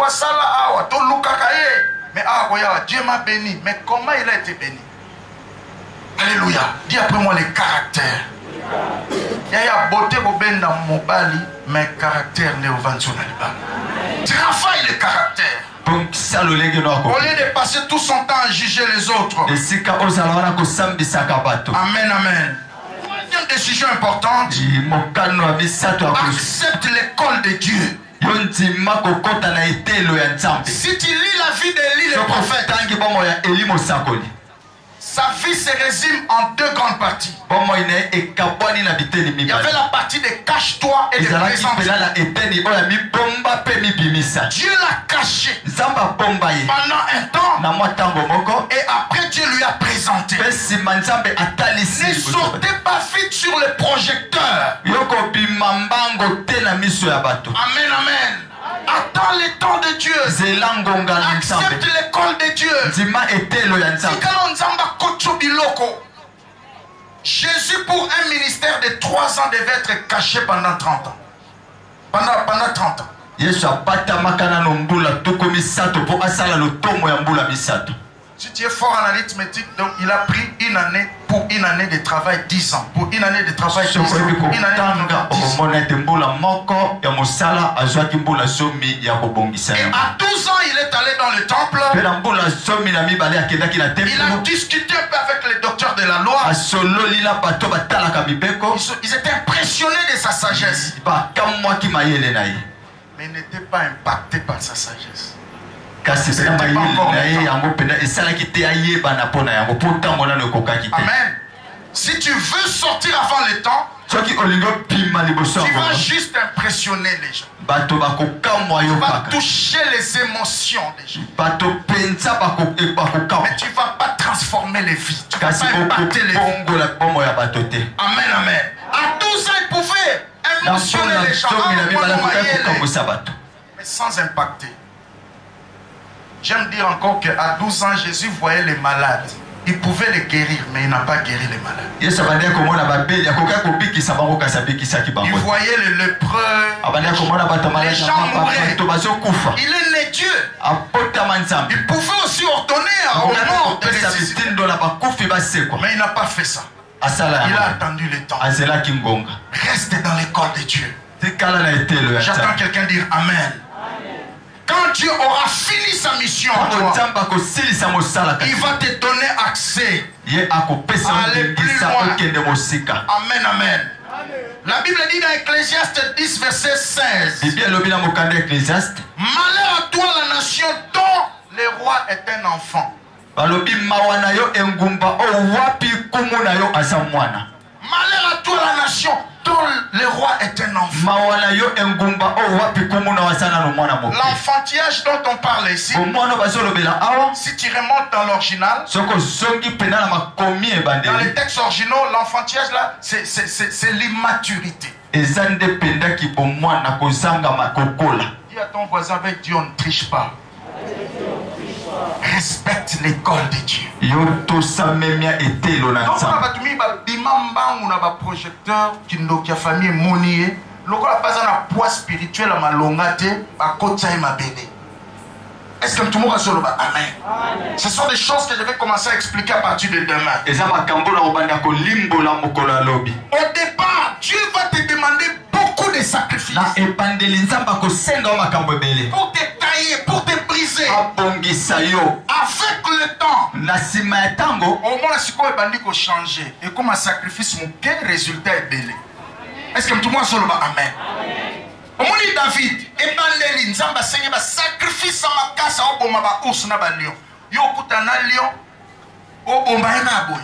Nzambo sala awa to lukakaye. Mais ah, Dieu m'a béni. Mais comment il a été béni? Alléluia. Dis après moi les caractères. Il y a beauté au ben dans mon bali, mais caractère n'est au ventre. Travaille le caractère. Au lieu de passer tout son temps à juger les autres. Amen, amen. Une décision importante. Accepte l'école de Dieu. Si tu lis la vie d'Élie le prophète, sa vie se résume en deux grandes parties. Il y avait la partie de cache-toi et de présente-toi. Dieu l'a caché pendant un temps et après Dieu lui a présenté. Ne sortez pas vite sur le projecteur. Amen, amen. Attends le temps de Dieu. Accepte l'école de Dieu. Jésus pour un ministère de 3 ans devait être caché pendant 30 ans. Pendant 30 ans. Si tu es fort en arithmétique, donc il a pris une année pour une année de travail 10 ans. Pour une année de travail 10 ans. Pour une année de travail 10 ans. Et à 12 ans, il est allé dans le temple. Il a discuté un peu avec les docteurs de la loi. Ils étaient impressionnés de sa sagesse. Mais ils n'étaient pas impactés par sa sagesse. Amen. Si tu veux sortir avant le temps, tu vas juste impressionner les gens. Tu vas toucher les émotions des gens. Mais tu ne vas pas transformer les vies. Tu ne vas pas impacter les vies. Amen, amen. À 12 ans, il pouvait émotionner les gens. Mais sans impacter. J'aime dire encore qu'à 12 ans, Jésus voyait les malades. Il pouvait les guérir, mais il n'a pas guéri les malades. Il voyait les lépreux, les gens mouraient. Il est né Dieu. Il pouvait aussi ordonner au mort de ressusciter. Mais il n'a pas fait ça. Il a attendu le temps. Reste dans l'école de Dieu. J'attends quelqu'un dire Amen. Quand Dieu aura fini sa mission, toi, il va te donner accès à aller plus loin. Amen, amen. La Bible dit dans Ecclésiaste 10, verset 16. Malheur à toi la nation dont le roi est un enfant. Malheur à toi la nation dont le roi est un enfant. L'enfantillage dont on parle ici, si tu remontes dans l'original, dans les textes originaux, l'enfantillage là, c'est l'immaturité. Dis à ton voisin, avec Dieu on ne triche pas. Respecte l'école de Dieu. Donc on a un projecteur qui a famille monier. Lorsqu'on a pas un poids spirituel à ma longate, à côté de ma bébé. Est-ce que tout le monde a sur le bas? Amen. Ce sont des choses que je vais commencer à expliquer à partir de demain. Au départ, Dieu va te demander beaucoup de sacrifices. Pour te tailler, pour te briser. Avec le temps, au moins si on va changer. Et comme un sacrifice, quel résultat est belé? Est-ce que tout le monde a sur le bas? Amen. Omoni David ebandeli nzamba senye ba sacrifice makasa oboma ba ours na ba lion yokuta na lion obomba ena boy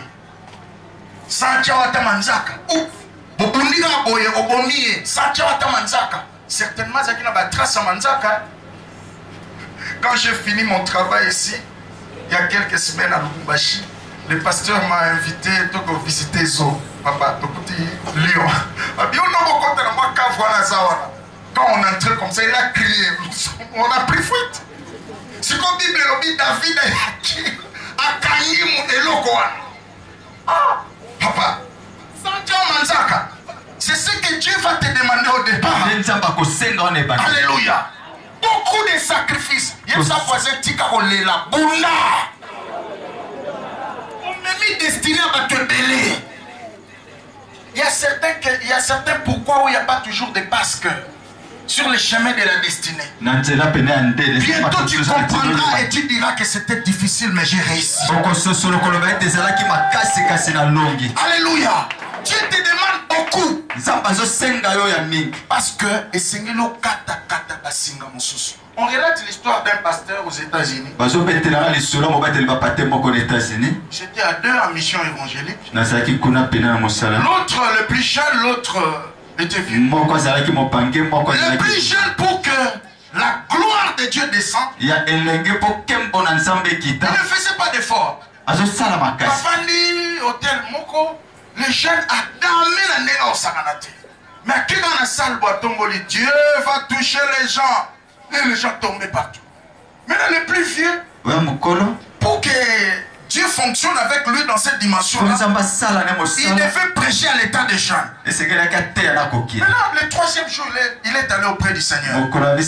sancha wata manzaka obundika boye obomie sancha wata manzaka certainement zakina ba trace manzaka. Quand j'ai fini mon travail ici il y a quelques semaines à Lubumbashi, le pasteur m'a invité pour visiter Zo papa le petit lion abio no bokota na mwaka voilà zawana. Quand on entrait comme ça, il a crié. On a pris fuite. C'est comme Bible dit David a Kanyim et Lokoan. Ah, papa. C'est ce que Dieu va te demander au départ. Alléluia. Beaucoup de sacrifices. Yesa voisin tika kolela bunda. On m'a mis destiné à te belé. Il y a certains pourquoi où il n'y a pas toujours de basques sur le chemin de la destinée. Bientôt tu comprendras et tu diras que c'était difficile mais j'ai réussi. Alléluia. Dieu te demande beaucoup. Parce que on relate l'histoire d'un pasteur aux États-Unis. J'étais à 2 en mission évangélique. L'autre, le plus jeune, l'autre était vieux. Le plus jeune pour que la gloire de Dieu descende. Il ne faisait pas d'effort. Pafandi, hôtel Moko, les jeunes a damé la nègre au Sakanate. Mais qui dans la salle Boitomboli, Dieu va toucher les gens. Et les gens tombaient partout. Maintenant, le plus vieux, pour que Dieu fonctionne avec lui dans cette dimension-là, il devait prêcher à l'état des jeunes. Maintenant, le 3e jour, il est allé auprès du Seigneur. Le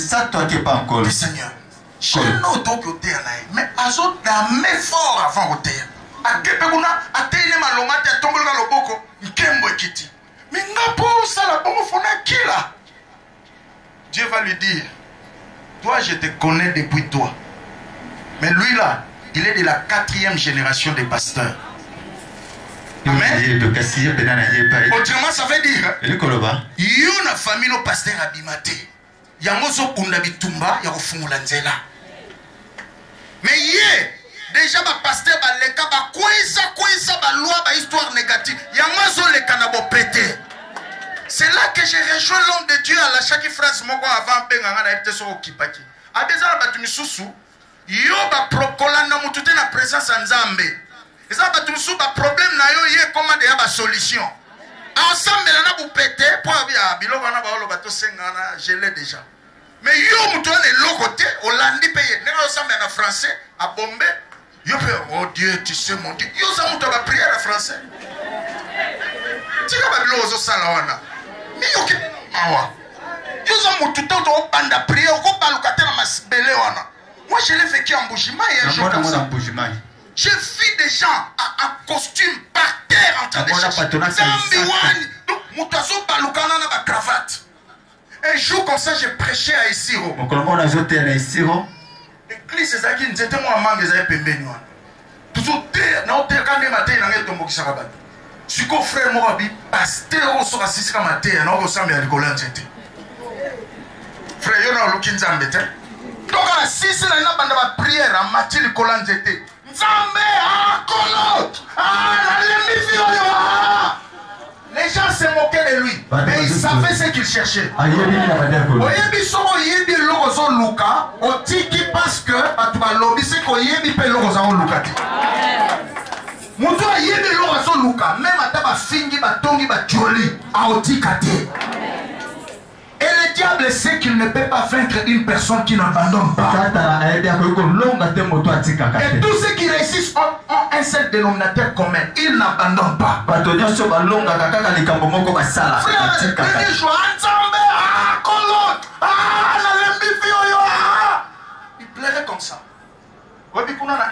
Seigneur, j'ai un autre côté, mais Azo damé fort avant au terre. A Kepeguna, a Téné Malomate, a tombé dans le boko, Nkembo Ekiti. Mais Napo, ça la bombe fona qui là? Dieu va lui dire, toi je te connais depuis toi. Mais lui là, il est de la 4e génération des pasteurs. Amen. Autrement ça veut dire, il y a une famille de pasteurs abimate. Il y a un kunda bitumba, il y a un nzela. Mais hier, déjà le pasteur baleka ba kweza ba loi ba histoire négative. Il y a un le kanabo pété. C'est là que j'ai rejoint l'homme de Dieu à la chaque phrase moko avant penganga na ete so okipaki. A déjà ba tumisusu yo ba prokolanda mutu te na présence ya Nzambe. Eza ba tumisusu ba problème na yo ye comment ya ba solution. Ensemble na bu pété pour ya biloko na ba olo ba to sengana je l'ai déjà. Mais yo mutu ne lokote Hollandi paye na ensemble na français à Bombay. Yo pe oh Dieu tu sais mon Dieu. Yo za mutu ba prière en français. Tika ba biloko zo sala wana. Moi je l'ai vécu en Boujima et un jour comme ça. J'ai vu des gens en costume par terre en train de chercher. Un jour comme ça j'ai prêché à Isiro. L'église est qui nous était moi mangue les pembeni. Toujours terre, non terre quand les matins il n'avait tombé qui s'arrête. Si mon frère m'a dit, pasteur, on sera assis comme un terre, on va à l'école. Frère, il y a un look in Zambé. Donc, si c'est la prière en matière de Colan Zambé, ah, Colo, ah, les gens se moquaient de lui, mais ils savaient ce qu'ils cherchaient. Parce que, Mutu ayebe lo aso luka même ataba fingi batongi batioli aotikate. Et le diable sait qu'il ne peut pas vaincre une personne qui n'abandonne pas. Et tous ceux qui réussissent ont un seul dénominateur commun, ils n'abandonnent pas. Frère, il plairait comme ça.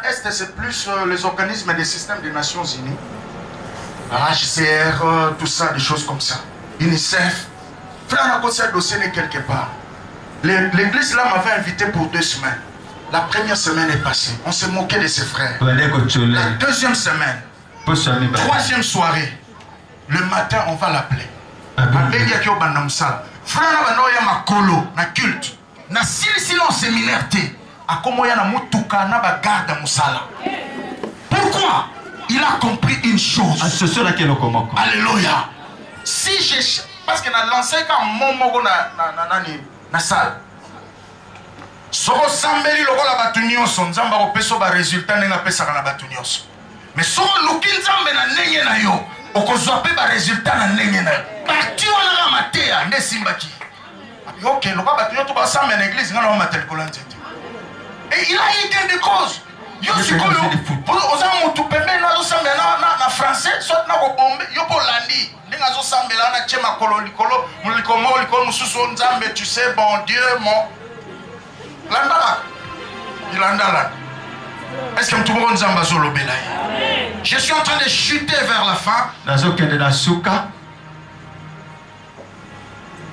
Est, c'est plus les organismes des systèmes des Nations Unies, HCR, tout ça, des choses comme ça. UNICEF. Frère, on a posé un dossier quelque part. L'église là m'avait invité pour 2 semaines. La première semaine est passée. On s'est moqué de ses frères. La 2e semaine, 3e soirée, le matin, on va l'appeler. Frère, on a ma colo, na culte. Na silence séminaire T. Pourquoi? Il a compris une chose. Alléluia. Si j'ai... Parce qu'il a lancé comme mon na salle. Soko sambeli loko la batunyoso nzamba ko peso ba résultat nenga pesa kana batunyoso. Mais soko luki nzambe na nenge na yo okozwa pe ba résultat na nenge na. Bati wana la matea nde simbaki. Ok, loko batunyoso ba samba na église ngana matel kolante. Et il a eu gain de cause. Yo sikoyo oza mutu pembe na zo samba na français soit na ko bombe yo ko landi. Nenga zo samba na chema kolo likolo muliko mususu nzambe tu sais bon Dieu mon Landala. Est-ce que tout le monde je suis en train de chuter vers la fin.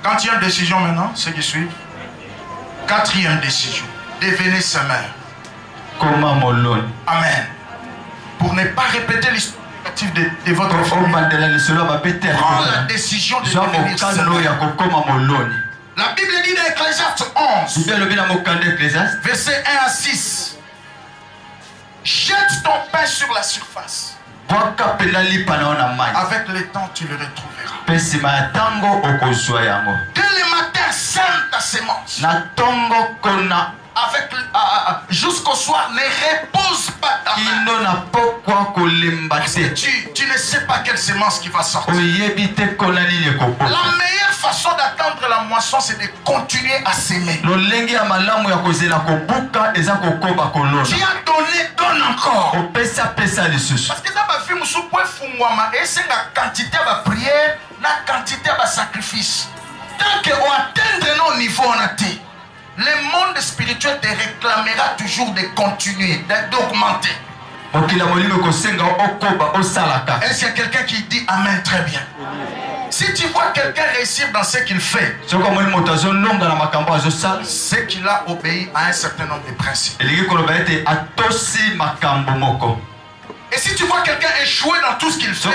Quatrième décision maintenant, ceux qui suivent. Quatrième décision. Devenez semeur. Amen. Pour ne pas répéter l'histoire de votre famille. Prends la décision de devenir semeur. La Bible dit dans Ecclésiaste 11, verset 1 à 6. Jette ton pain sur la surface. Avec le temps, tu le retrouveras. Dès le matin, sème ta semence. Jusqu'au soir, ne repose pas ta main. Parce que tu ne sais pas quelle semence qui va sortir. La meilleure façon d'attendre la moisson, c'est de continuer à s'aimer. Tu as donné, donne encore. Parce que dans ma vie, je suis la quantité de prière, la quantité de sacrifice. Tant qu'on atteindre nos niveaux, on a dit. Le monde spirituel te réclamera toujours de continuer, d'augmenter. Est-ce qu'il y a quelqu'un qui dit Amen très bien? Si tu vois quelqu'un réussir dans ce qu'il fait, c'est qu'il a obéi à un certain nombre de principes. Et si tu vois quelqu'un échouer dans tout ce qu'il fait,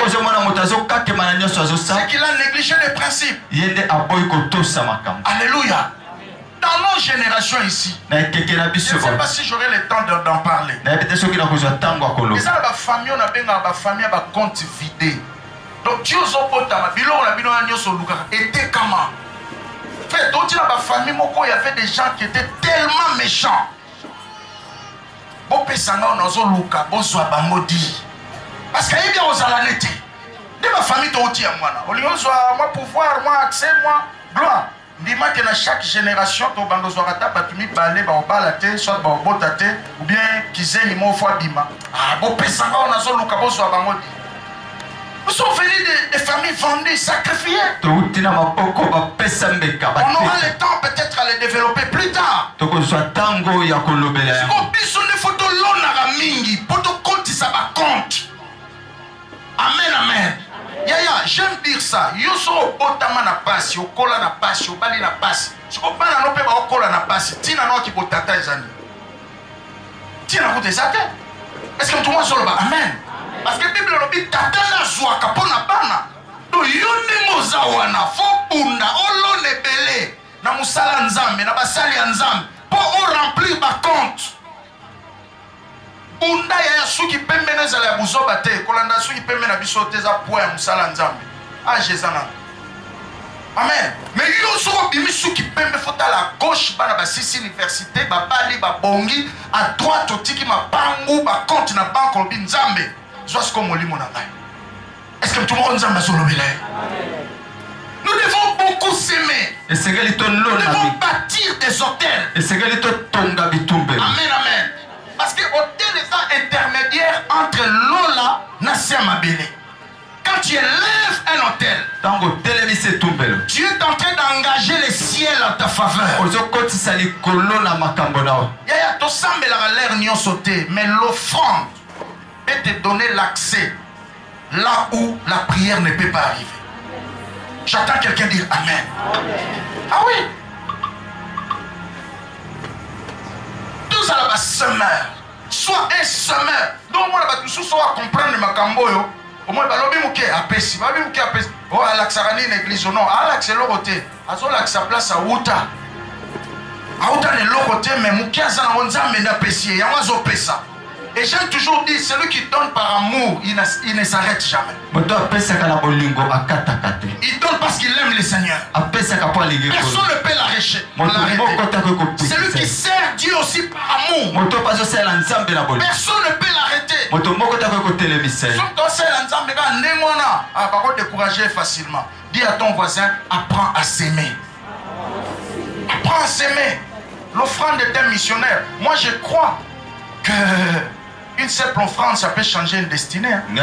c'est qu'il a négligé les principes. Alléluia. Dans nos générations ici, je ne sais pas si j'aurai le temps d'en parler. Les familles, on a bien des familles à compte vidé. Donc, tu as été comment? Frère, dans la famille, il y avait des gens qui étaient tellement méchants. Parce qu'il y a bien aux alanetés. De ma famille, tu as dit à moi, pouvoir, moi, accès, moi, gloire. Dis-moi que dans chaque génération, tu as soit ou bien qu'ils aient une fois bima. Nous sommes venus des familles vendues, sacrifiées. On aura le temps peut-être à les développer plus tard. Amen, amen. Yaya, j'aime dire ça. Yoso otama na pasi, okola na pasi, obali na pasi. Sikopana no pe ba okola na pasi. Tina no ki botata ezani. Tina ko desate. Est-ce que tout le monde solo ba amen? Parce que la Bible dit tata na zwa kapona bana. Do yone mozawana fo bunda olone belé na musala nzambe na basali ya nzambe pour remplir ba compte. Bunda ya suki pembe na zala ya buzoba te kolanda suki pembe na biso te za poa ya musala nzambe. Ah Jésus-Christ. Amen. Mais yo so bimi suki pembe fota la gauche bana ba sisi université ba bali ba bongi à droite otiki ma bangu ba compte na banque obi nzambe. Zoasko molimo na ngai. Est-ce que tout le monde nzambe azolobela? Nous devons beaucoup s'aimer. Nous devons bâtir des hôtels. Amen, amen. Parce que hôtel est un intermédiaire entre Lola et Mabele. Quand tu élèves un hôtel, tu es en train d'engager le ciel en ta faveur. Yaya to semble la l'air n'y sauté, mais l'offrande peut te donner l'accès là où la prière ne peut pas arriver. J'attends quelqu'un dire Amen. Ah oui. Tous à la semeur. Soit un semeur. Donc moi la tous soit comprendre ma camboyo. Au moins balobi muke apesi. Balobi muke apesi. Oh alaxarani une église non. Alax c'est l'autre. Azola sa place à Outa. À Outa ne l'autre mais muke azana onzambe na pesi. Yawazo pesa. Et j'aime toujours dire, celui qui donne par amour, il ne s'arrête jamais. Il donne parce qu'il aime le Seigneur. Personne ne peut l'arrêter. Celui qui sert Dieu aussi par amour. Personne ne peut l'arrêter. Par décourager facilement. Dis à ton voisin, apprends à s'aimer. Apprends à s'aimer. L'offrande est un missionnaire. Moi je crois que une simple offrande, ça peut changer une destinée. Comment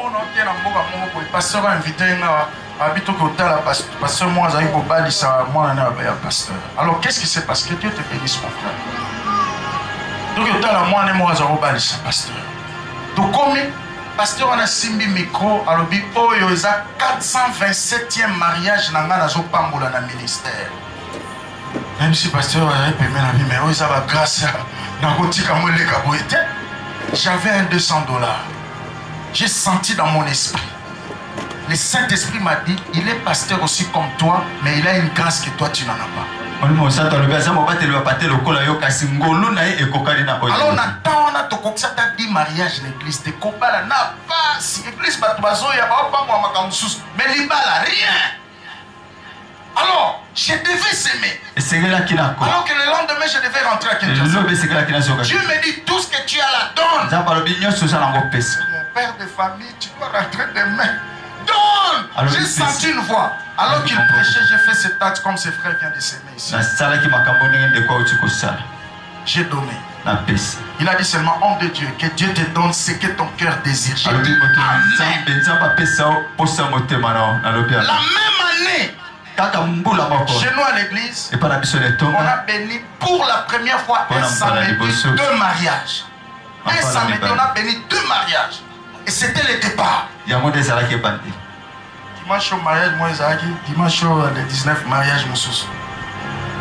on a pasteur invité Alors qu'est-ce qui s'est passé? Que Dieu te bénisse, mon frère. Donc il y a moi pasteur. Donc comme pasteur on a simbi micro alors bi oyo eza 427e mariage nanga nazo pambola na ministère. Même si pasteur a payé la vie mais oyo ça va grâce na kotika mo leka boete. J'avais un $200. J'ai senti dans mon esprit. Le Saint-Esprit m'a dit, il est pasteur aussi comme toi, mais il a une grâce que toi tu n'en as pas. Alors on attend, on a tout ça dit mariage l'église, te kobala n'a pas si l'église batubazo ya ba moi makamsus, mais libala rien. Alors, je devais s'aimer. Alors que le lendemain, je devais rentrer à Kinshasa. Dieu me dit, tout ce que tu as là, donne. Mon père de famille, tu dois rentrer demain. Donne. J'ai senti une voix. Alors qu'il prêchait, j'ai fait cet acte comme ses frères viennent de s'aimer ici. J'ai donné. Il a dit seulement, homme de Dieu, que Dieu te donne ce que ton cœur désire. J'ai dit, Amen. La même année, chez nous à l'église, on a béni pour la première fois un samedi 2 mariages. Un samedi, on a béni 2 mariages. Et c'était le départ. Dimanche au mariage, moi, dimanche le 19 mariage,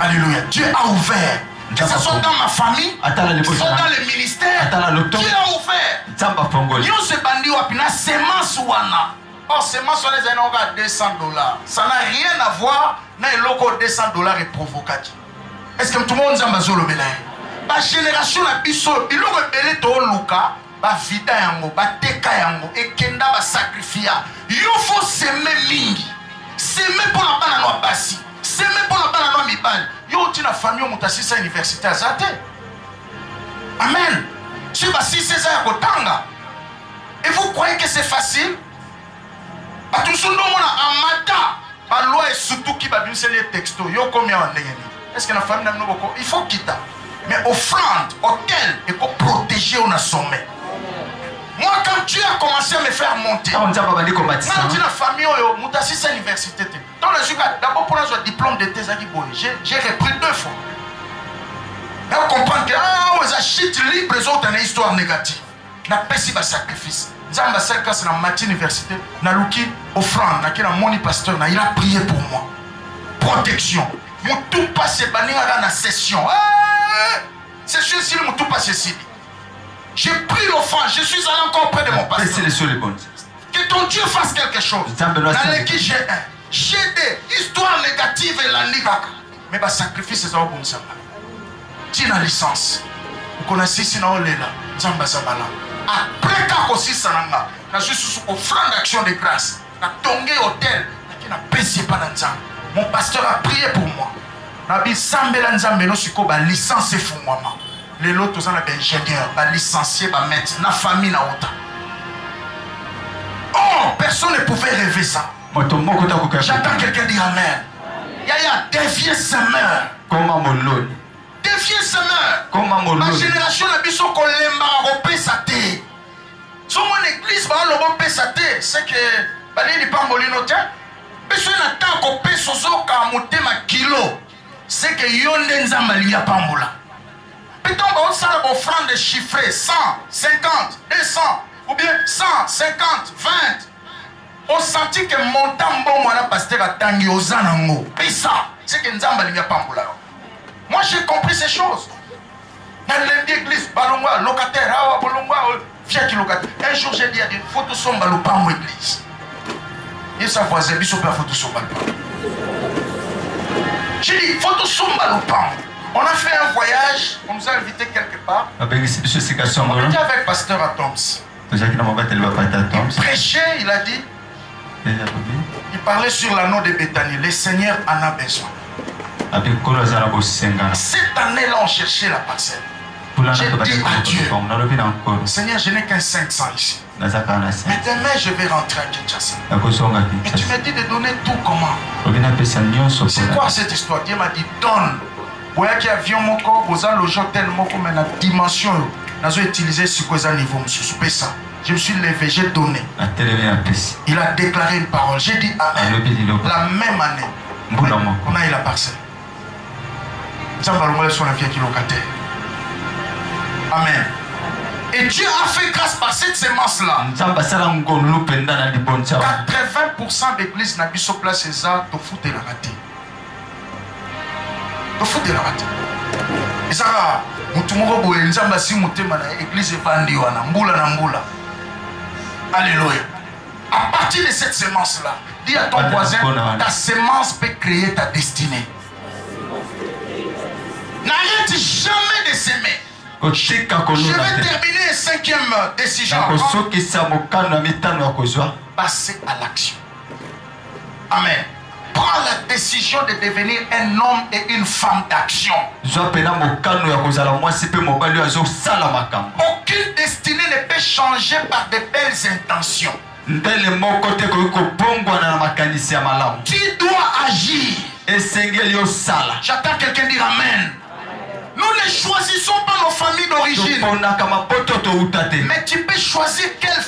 alléluia. Dieu a ouvert. Que ce soit dans ma famille, que ce soit dans le ministère, Dieu a ouvert. Nous se bandit à semence wana. Or, semence wana les a $200. Ça n'a rien à voir avec le $200 et provocatif. Est-ce que tout le monde a besoin de la génération la biso, il a rebellé to luka, ba vida yango, ba teka yango, et kenda ba sacrifia. Il faut s'aimer mingi. S'aimer pour la bana noa basi. S'aimer pour la bana noa mibali. Yo tina famille mutasi sa université azate. Amen. Tu vas si c'est ça kotanga. Et vous croyez que c'est facile? La loi est surtout qui va bien les textos. Est-ce que la famille n'a pas il faut quitter. Mais offrande, hôtel, et pour protéger, on a sommet. Moi, quand Dieu a commencé à me faire monter, quand tu as la famille, tu as l'université. D'abord, pour avoir un diplôme de thèse, j'ai repris 2 fois. Et on comprend que les achètes libres, les autres ont une histoire négative. On a payé un sacrifice. Zamba Serkas na matin université na luki offrande na kina moni pasteur na il a prié pour moi. Protection. Mon tout passe baninga na session. C'est sûr si mon tout passe ici. J'ai pris l'offrande, je suis allé encore près de mon pasteur. Que ton Dieu fasse quelque chose. Dans l'équipe j'ai des histoires négatives et la nigaka. Mais bah sacrifice c'est ça comme ça. Tina licence. Vous connaissez ici na olela. Zamba Zabala. Après quand aussi sananga, na juste offrande d'action de grâce, na tongé hôtel, na pèse pas dans. Mon pasteur a prié pour moi. Na bi sambela nzambe no siko ba licence fou moi. Les lots tous en a ingénieur, ba licencié, ba maître, na famille na autant. Oh, personne ne pouvait rêver ça. J'attends quelqu'un dire amen. Yaya dévier semeur. Comment mon lot? Défier semeur. Ma génération n'a pas besoin qu'on l'aime sa thé. Si mon église va le sa thé, c'est que il n'est pas molinoté. Besoin d'attendre qu'on paie son zo car monter ma kilo. C'est que yonde nzambali a pas mola. Peut-on avoir ça offrande de chiffrer 100, 50, 200 ou bien 100, 50, 20. On sentit que montant bon moi la pasteur a tangi aux anango. Et ça, c'est que nzambali a pas mola. Moi j'ai compris ces choses. Dans l'église, balongwa, locataire, awa, balongwa, viens qui locataire. Un jour j'ai dit à Dieu, photo somba le pas mon église. Et ça voisin, il pas photo somba le pas. J'ai dit, photo somba le pas. On a fait un voyage, on nous a invités quelque part. On était avec pasteur Atoms. Il prêchait, il a dit. Il parlait sur l'anneau de Béthanie. Le Seigneur en a besoin. Cette année-là, on cherchait la parcelle. J'ai dit à Dieu, Seigneur, je n'ai qu'un 500 ici. Mais demain, je vais rentrer à Kinshasa. Et tu m'as dit de donner tout comment? C'est quoi cette histoire? Dieu m'a dit, donne. Vous voyez qu'il y a avion, vous avez le hôtel, mais la dimension, vous avez utilisé ce que vous avez niveau, monsieur. Je me suis levé, j'ai donné. Il a déclaré une parole. J'ai dit Amen. La même année, on a eu la parcelle. Amen. Et Dieu a fait grâce par cette semence-là. 80% d'églises n'a pas sur place et ça, tu fous de la raté. Tu fous de la raté. Et ça, l'église est vendue. Alléluia. À partir de cette semence-là, dis à ton voisin, ta semence peut créer ta destinée. N'arrête jamais de s'aimer. Je vais terminer une 5e décision. Passer à l'action. Amen. Prends la décision de devenir un homme et une femme d'action. Aucune destinée ne peut changer par de belles intentions. Tu dois agir. J'attends quelqu'un dire Amen. Nous ne choisissons pas nos familles d'origine. Mais tu peux choisir quelle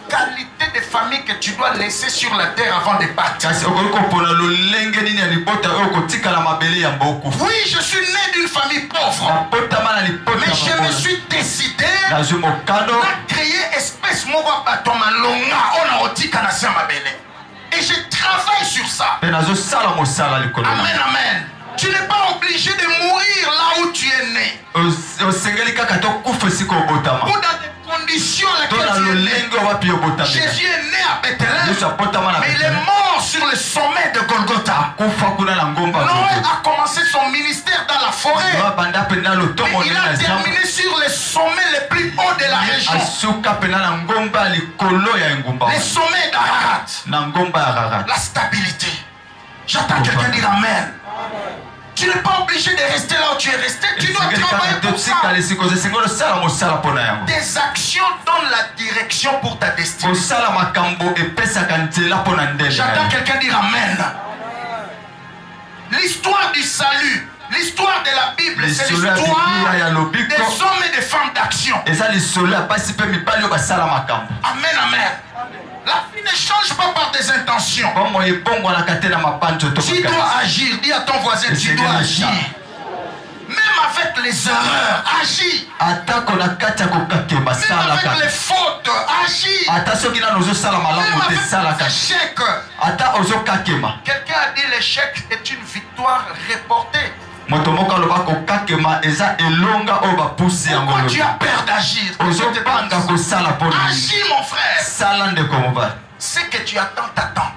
qualité de famille que tu dois laisser sur la terre avant de partir. Oui, je suis né d'une famille pauvre. Mais je me suis décidé à créer espèce de et je travaille sur ça. Amen, amen. Tu n'es pas obligé de mourir là où tu es né. Ou dans des conditions dans lesquelles tu es né. Jésus est né à Bethléem, mais il est mort sur le sommet de Golgotha. Noé a commencé son ministère dans la forêt, mais il a terminé sur le sommet le plus haut de la région. Le sommet d'Ararat. La stabilité. J'attends quelqu'un dire Amen. Tu n'es pas obligé de rester là où tu es resté. Tu dois travailler pour ça. Tes actions donnent la direction pour ta destinée. J'attends quelqu'un dire Amen. L'histoire du salut, l'histoire de la Bible, c'est l'histoire des hommes et des femmes d'action. Amen, amen. La vie ne change pas par des intentions. Tu dois agir. Dis à ton voisin, tu dois agir. Même avec les erreurs, agis. Même avec les fautes, agis. Même avec l'échec. Quelqu'un a dit l'échec est une victoire reportée. Pourquoi tu as peur d'agir? Agis mon frère. Ce que tu attends, t'attends.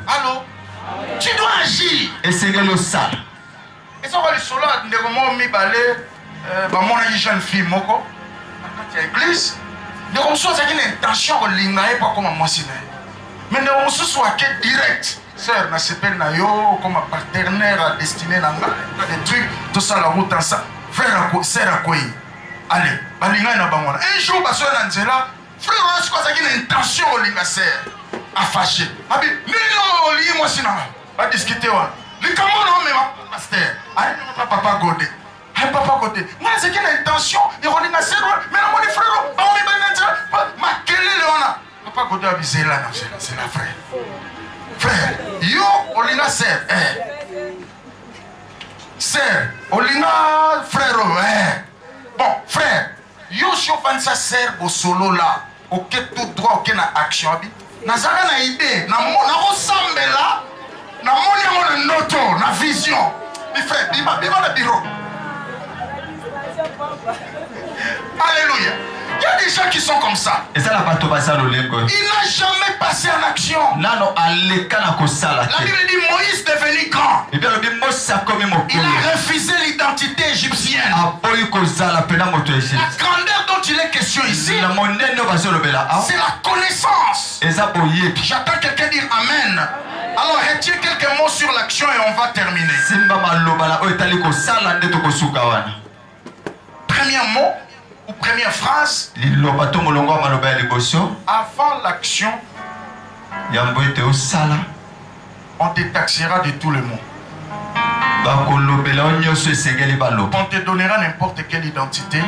Allô? Tu dois agir. Et ça va le solo de comment mi balé mon jeune fille moko quand tu es église de comme ça c'est une intention de lingaé pas comme moi sinon mais de comme ça soit que direct sœur na s'appelle na yo comme partenaire à destiné nanga des trucs tout ça la route en ça frère à quoi sœur à quoi allez balinga na bangona un jour baso na nzela frère on se quoi une intention de linga sœur à fâcher abi nino li moi sinon va discuter wa li comment non mais pasteur allez papa godé hey papa godé moi c'est quelle intention de linga sœur mais na mon frère ba on me ma quelle leona papa godé avisé là c'est la frère frère yo olinga sœur sœur olinga frère bon frère yo chauffant sa sœur au solo là ok tout droit ok na action abi nazaka na idée na ressemble na moni na noto na vision mi frère bima na bureau alléluia. Il y a des gens qui sont comme ça. Il n'a jamais passé en action. La Bible dit Moïse devenu grand. Il a refusé l'identité égyptienne. La grandeur dont il est question ici, c'est la connaissance. J'attends quelqu'un dire Amen. Alors retiens quelques mots sur l'action et on va terminer. Premier mot ou première phrase. Avant l'action, on détaxera de tout le monde. On te donnera n'importe quelle identité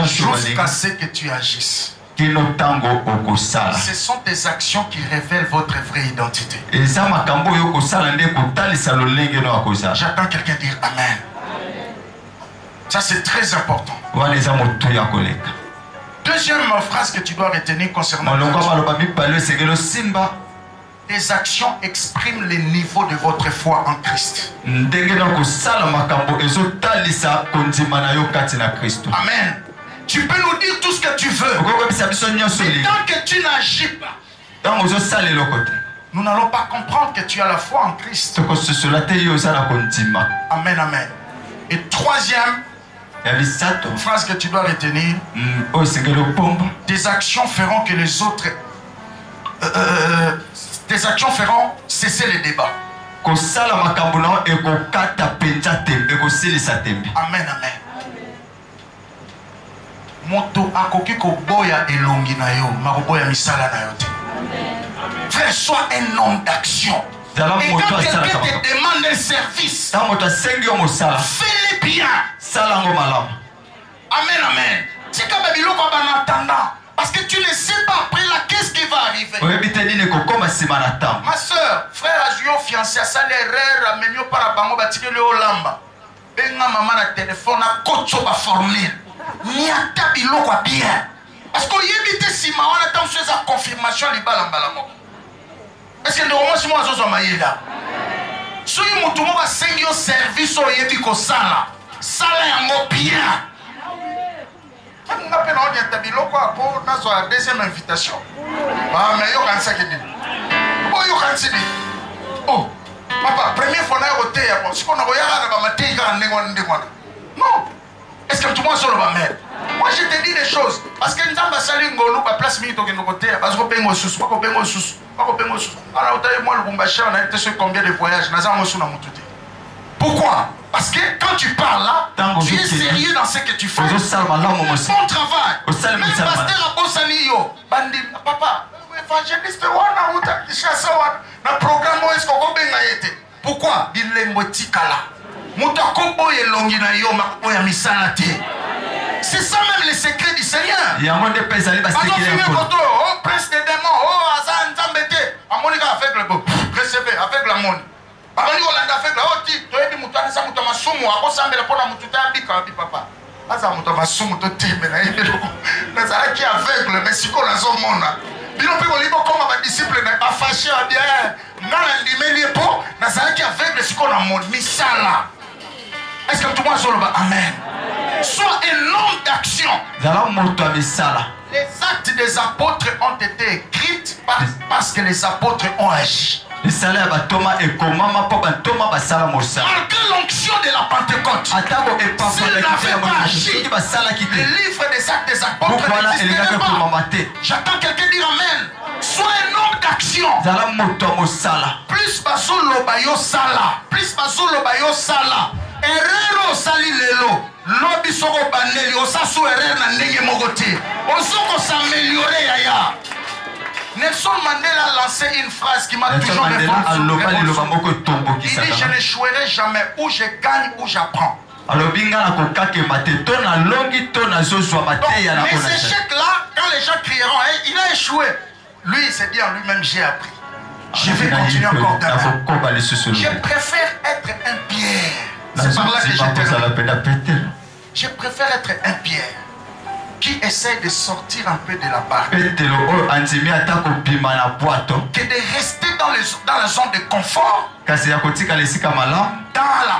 jusqu'à ce que tu agisses. Ce sont tes actions qui révèlent votre vraie identité. J'attends quelqu'un dire Amen. Ça c'est très important. Deuxième phrase que tu dois retenir concernant tes actions expriment le niveau de votre foi en Christ. Amen. Tu peux nous dire tout ce que tu veux. Mais tant que tu n'agis pas, nous n'allons pas comprendre que tu as la foi en Christ. Amen, amen. Et troisième phrase que tu dois retenir, tes actions feront que les autres... tes actions feront cesser les débats. Amen, amen. Moto akoki koboya elongi na yo, makoboya misala na yo te. Frère, sois un homme d'action. Et quand quelqu'un te demande un service, fais-le bien. Amen, amen. C'est comme biloko en attendant. Parce que tu ne sais pas après là qu'est-ce qui va arriver. Ma soeur, frère, a joué au fiancé, à ça l'erreur, mais mieux par la bango, bâtir le olamba. Benga maman na téléphone, a coach ba formule. Ni ata biloko bien. Parce qu'on y évite si ma on attend sur sa confirmation les balles en. Est-ce que le moment si moi zo maïla? Si mutu mo ba sengio service o yebi ko sala. Sala yango bien. On appelle on y tabiloko pour na so deuxième invitation. Ah mais yo kan ça qui dit. Oh yo kan si dit. Oh papa première fois na yote ya bon. Si on a regardé ba matinga ndengwa. Non. Est-ce que tout le monde sur le bas? Moi je te dis des choses. Parce que nous avons salé ngolo pa place minute qui nous côté parce qu'on paye sous, pas qu'on paye sous, pas qu'on paye sous. Alors vous avez moi le Bombaché, on a été sur combien de voyages, nous avons sous dans mon tout. Pourquoi? Parce que quand tu parles là, tu es sérieux dans ce que tu fais. Bon travail. Même pasteur à Bossani yo, bandi papa, évangéliste wana uta kishasa wana na programme est-ce qu'on benga yete. Pourquoi? Bilengo tikala. C'est ça même le secret du Seigneur. Oh, prince des démons, oh, Azan Zambete, Amonika avec le beau, recevez avec la monnaie. Parani Hollande avec la haute, tu es dit Moutani Samoutama Sumu, à quoi ça me répond à Moutouta Bika, papa. Aza Moutama Sumu, tu t'es Nazara qui est aveugle, mais si qu'on a son monde. Bilo pe olibo comme ma disciple n'est pas fâché à bien. Nana ndimeli po, Nazara qui est aveugle, si qu'on a mon misala. Est-ce que tout le monde sur le bas? Amen. Sois un homme d'action. Les actes des apôtres ont été écrits parce que les apôtres ont agi. Malgré l'onction de la Pentecôte, s'il n'avait pas agi, le livre des actes des apôtres n'existait pas. J'attends quelqu'un dire Amen. Sois un homme d'action. Plus basou lobayo sala. Plus basou lobayo sala. Erreur sali lelo. Lobi soko baneli osasu erreur na ndenge mogote. Osoko s'améliorer yaya. Nelson Mandela a lancé une phrase qui m'a toujours répondu. Il dit je n'échouerai jamais, où je gagne ou j'apprends. Donc, mes échecs là, quand les gens crieront, hey, il a échoué. Lui, il s'est dit en lui-même, j'ai appris. Je vais continuer encore demain. Je préfère être un Pierre. C'est par là que je termine. Je préfère être un Pierre qui essaie de sortir un peu de la barque que de rester dans la zone de confort, dans la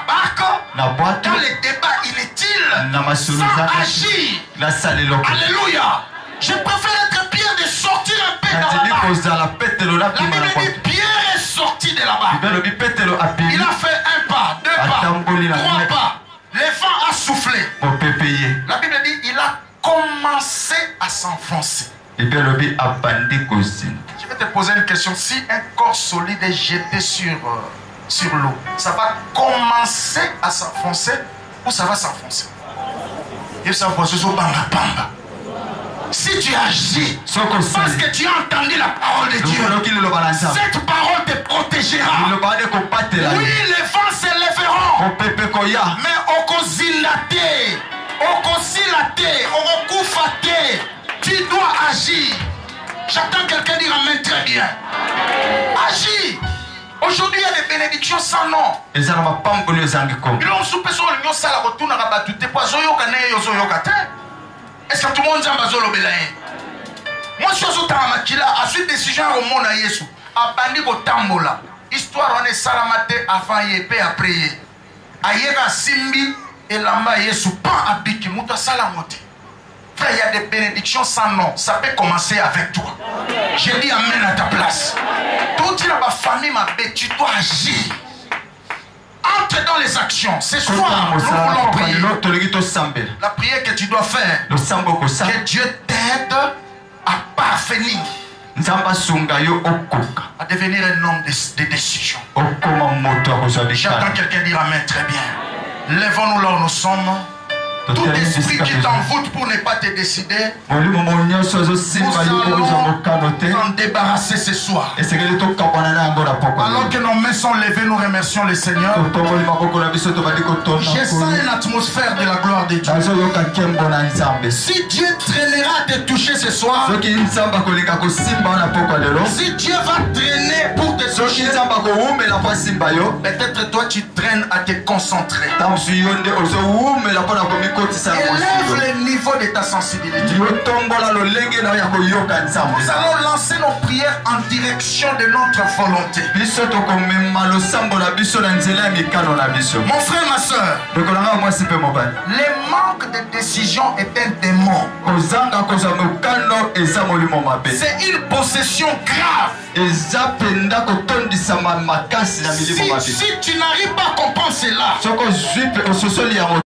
barque, dans les débats inutiles, sans agir. Alléluia. Je préfère être Pierre de sortir un peu dans la barque. La Bible dit Pierre est sorti de la barque. Il a fait un pas, deux pas, trois pas. Le vent a soufflé. La Bible dit il a commencé à s'enfoncer. Je vais te poser une question. Si un corps solide est jeté sur l'eau, ça va commencer à s'enfoncer ou ça va s'enfoncer? Si tu agis parce que tu as entendu la parole de Dieu, cette parole te protégera. Oui, les vents se lèveront. mais okozila te, okozila te, okokufa te. Tu dois agir. J'entends quelqu'un dire amen très bien. Agis. Aujourd'hui, il y a des bénédictions sans nom. Est-ce que tout le monde moi, je suis à suite décision au monde à Yesu. A bandi ko tambola. Histoire on est salamate avant et après. Ayega simbi et lamba Yesu pas abiki muta salamote. Frère, il y a des bénédictions sans nom. Ça peut commencer avec toi. J'ai dit amen à ta place. Toute la famille m'a bête, tu dois agir. Entre dans les actions. Ce soir, nous voulons prier. La prière que tu dois faire. Que Dieu t'aide à parvenir. À devenir un homme de décision. J'entends quelqu'un dire amen très bien. Lèvons-nous là où nous sommes. Tout esprit qui t'envoûte pour ne pas te décider, nous allons t'en débarrasser ce soir. Alors que nos mains sont levées, nous remercions le Seigneur. Je sens une atmosphère de la gloire de Dieu. Si Dieu traînera à te toucher ce soir, si Dieu va traîner pour te toucher, peut-être toi tu traînes à te concentrer. Élève le niveau de ta sensibilité. Nous allons lancer nos prières en direction de notre volonté. Mon frère, ma soeur, le manque de décision est un démon. C'est une possession grave. Si tu n'arrives pas à comprendre cela,